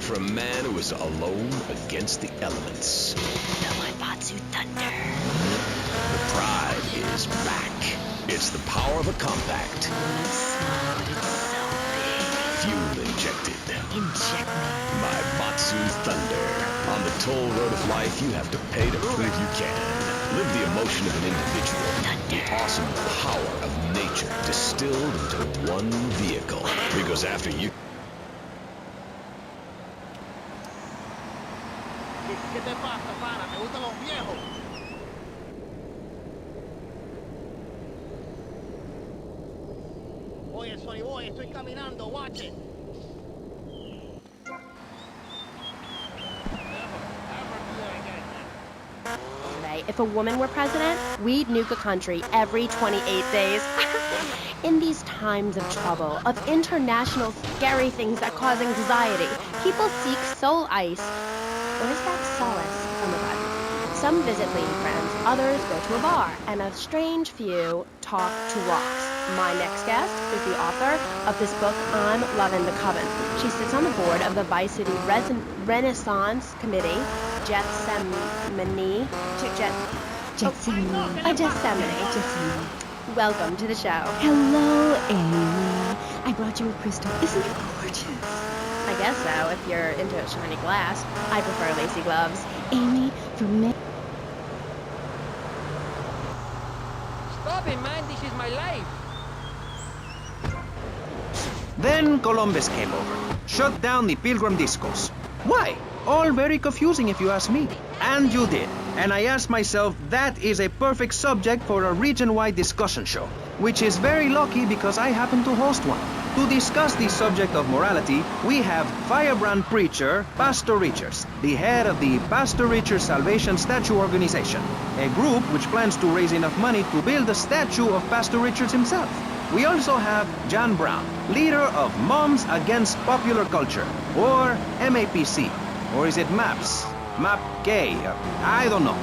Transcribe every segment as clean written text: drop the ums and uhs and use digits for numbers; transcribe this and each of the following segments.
for a man who is alone against the elements. The Maibatsu Thunder. The pride is back. It's the power of a compact. But it's so big. Fuel injected. Inject me. Maibatsu Thunder. On the toll road of life, you have to pay to prove you can. Live the emotion of an individual. Thunder. The awesome power of nature distilled into one vehicle. Because after you... ¿Qué te pasa, pana? ¿Te gustan los viejos? Oye, Sonny Boy, estoy caminando, watch it. If a woman were president, we'd nuke a country every 28 days. In these times of trouble, of international scary things that cause anxiety, people seek soul ice. Or is that solace from a button? Some visit lady friends, others go to a bar, and a strange few talk to rocks. My next guest is the author of this book, I'm Lovin' the Coven. She sits on the board of the Vice City Renaissance Committee, Gethsemane. Welcome to the show. Hello, Amy. I brought you a crystal. Isn't it gorgeous? I guess so, if you're into shiny glass. I prefer lacy gloves. Amy, for me. Stop it, man. This is my life. Then Columbus came over, shut down the Pilgrim discos. Why? All very confusing if you ask me. And you did. And I asked myself, that is a perfect subject for a region-wide discussion show, which is very lucky because I happen to host one. To discuss the subject of morality, we have firebrand preacher Pastor Richards, the head of the Pastor Richards Salvation Statue Organization, a group which plans to raise enough money to build a statue of Pastor Richards himself. We also have John Brown, leader of Moms Against Popular Culture, or MAPC, or is it MAPS? MAPK, I don't know.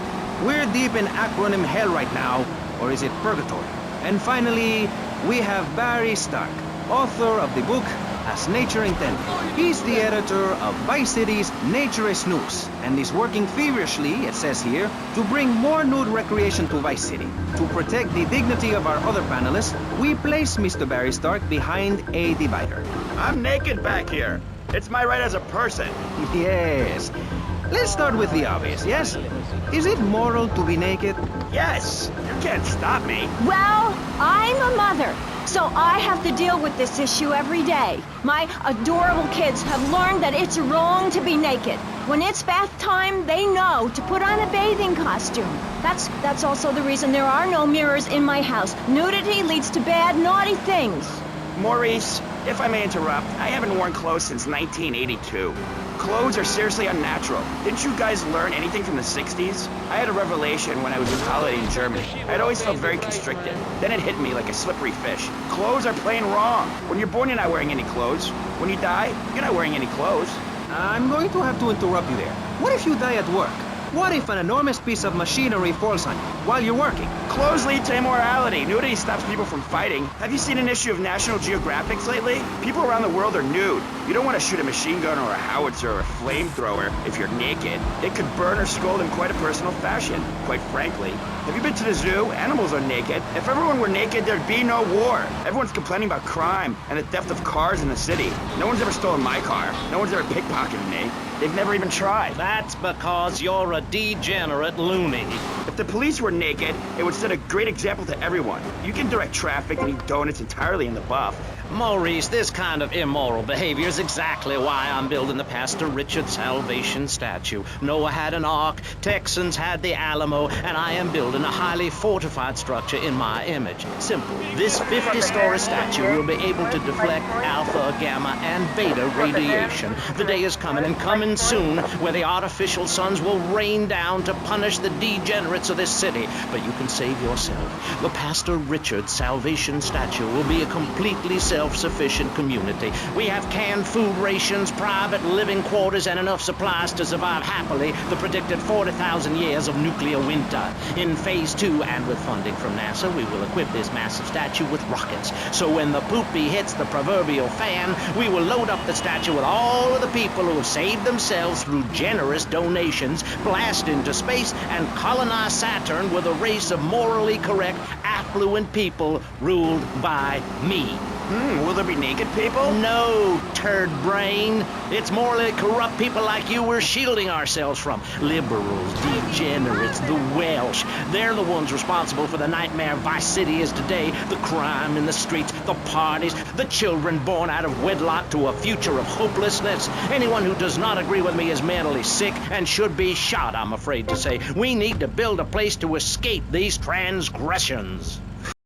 We're deep in acronym hell right now, or is it purgatory? And finally, we have Barry Stark, author of the book As Nature Intended. He's the editor of Vice City's Naturist News, and is working feverishly, it says here, to bring more nude recreation to Vice City. To protect the dignity of our other panelists, we place Mr. Barry Stark behind a divider. I'm naked back here. It's my right as a person. Yes. Let's start with the obvious, yes? Is it moral to be naked? Yes. You can't stop me. Well, I'm a mother, so I have to deal with this issue every day. My adorable kids have learned that it's wrong to be naked. When it's bath time, they know to put on a bathing costume. That's also the reason there are no mirrors in my house. Nudity leads to bad, naughty things. Maurice, if I may interrupt, I haven't worn clothes since 1982. Clothes are seriously unnatural. Didn't you guys learn anything from the 60s? I had a revelation when I was on holiday in Germany. I'd always felt very constricted. Then it hit me like a slippery fish. Clothes are plain wrong. When you're born, you're not wearing any clothes. When you die, you're not wearing any clothes. I'm going to have to interrupt you there. What if you die at work? What if an enormous piece of machinery falls on you while you're working? Clothes lead to immorality. Nudity stops people from fighting. Have you seen an issue of National Geographic lately? People around the world are nude. You don't want to shoot a machine gun or a howitzer or a flamethrower if you're naked. It could burn or scald in quite a personal fashion, quite frankly. Have you been to the zoo? Animals are naked. If everyone were naked, there'd be no war. Everyone's complaining about crime and the theft of cars in the city. No one's ever stolen my car. No one's ever pickpocketed me. They've never even tried. That's because you're a degenerate loony. If the police were naked, it would set a great example to everyone. You can direct traffic and eat donuts entirely in the buff. Maurice, this kind of immoral behavior is exactly why I'm building the Pastor Richard Salvation statue. Noah had an ark, Texans had the Alamo, and I am building a highly fortified structure in my image. Simple. This 50-story statue will be able to deflect alpha, gamma, and beta radiation. The day is coming, and coming soon, where the artificial suns will rain down to punish the degenerates of this city. But you can save yourself. The Pastor Richard Salvation statue will be a completely self-sufficient community. We have canned food rations, private living quarters, and enough supplies to survive happily the predicted 40,000 years of nuclear winter. In Phase 2, and with funding from NASA, we will equip this massive statue with rockets. So when the poopy hits the proverbial fan, we will load up the statue with all of the people who have saved themselves through generous donations, blast into space, and colonize Saturn with a race of morally correct, affluent people ruled by me. Will there be naked people? No, turd brain. It's morally corrupt people like you we're shielding ourselves from. Liberals, degenerates, the Welsh. They're the ones responsible for the nightmare Vice City is today. The crime in the streets, the parties, the children born out of wedlock to a future of hopelessness. Anyone who does not agree with me is mentally sick and should be shot, I'm afraid to say. We need to build a place to escape these transgressions.